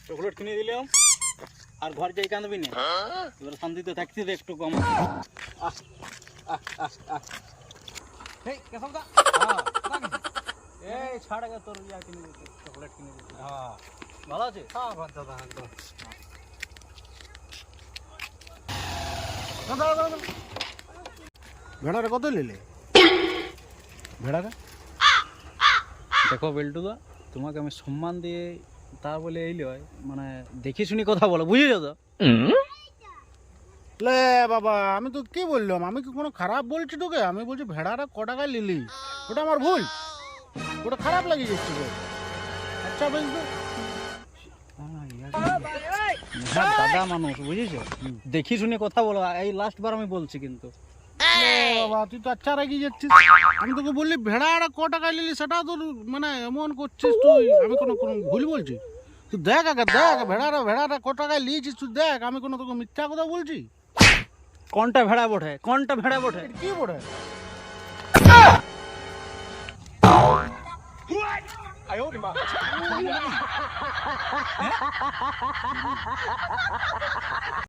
Chocolate কিনে দিলাম আর ঘর যাই কাঁদবি না, এবার শান্তিতে থাকতে দে একটু কম। এই কেশবদা, এই ছাড় আগে তোর ইয়া কিনে দিতে, চকলেট কিনে দিতে। হ্যাঁ ভালো আছে? হ্যাঁ দাদা একদম। ভেড়ারে কত নিলে? ভেড়ারে দেখো বেল্টুদা, তোমাকে আমি সম্মান দিয়ে তা বলে এইলে হয়, মানে দেখি শুনি কথা বলো, বুঝেছো তো? লে বাবা, আমি তো কি বললাম? আমি কি কোনো খারাপ বলছি তোকে? আমি বলছি ভেড়াটা ক টাকায় নিলি, ওটা আমার ভুল, ওটা খারাপ লাগিয়ে যাচ্ছে তো। আচ্ছা বেশ তো। হ্যাঁ দাদা মানুষ, বুঝেছো? দেখি শুনি কথা বলো, এই লাস্ট বার আমি বলছি কিন্তু। বাবা তুই তো আচ্ছা রাগিয়ে যাচ্ছিস। আমি তোকে বললি ভেড়াটা ক টাকায় নিলি, সেটা তোর মানে এমন করছিস তুই। আমি কোনো কোনো ভুল বলছি? তুই দেখ আগে, দেখ ভেড়াটা ক টাকায় নিয়েছিস তুই দেখ। আমি কোনো তোকে মিথ্যা কথা বলছি? কোনটা ভেড়া বটে, কোনটা ভেড়া বটে? কি বলে?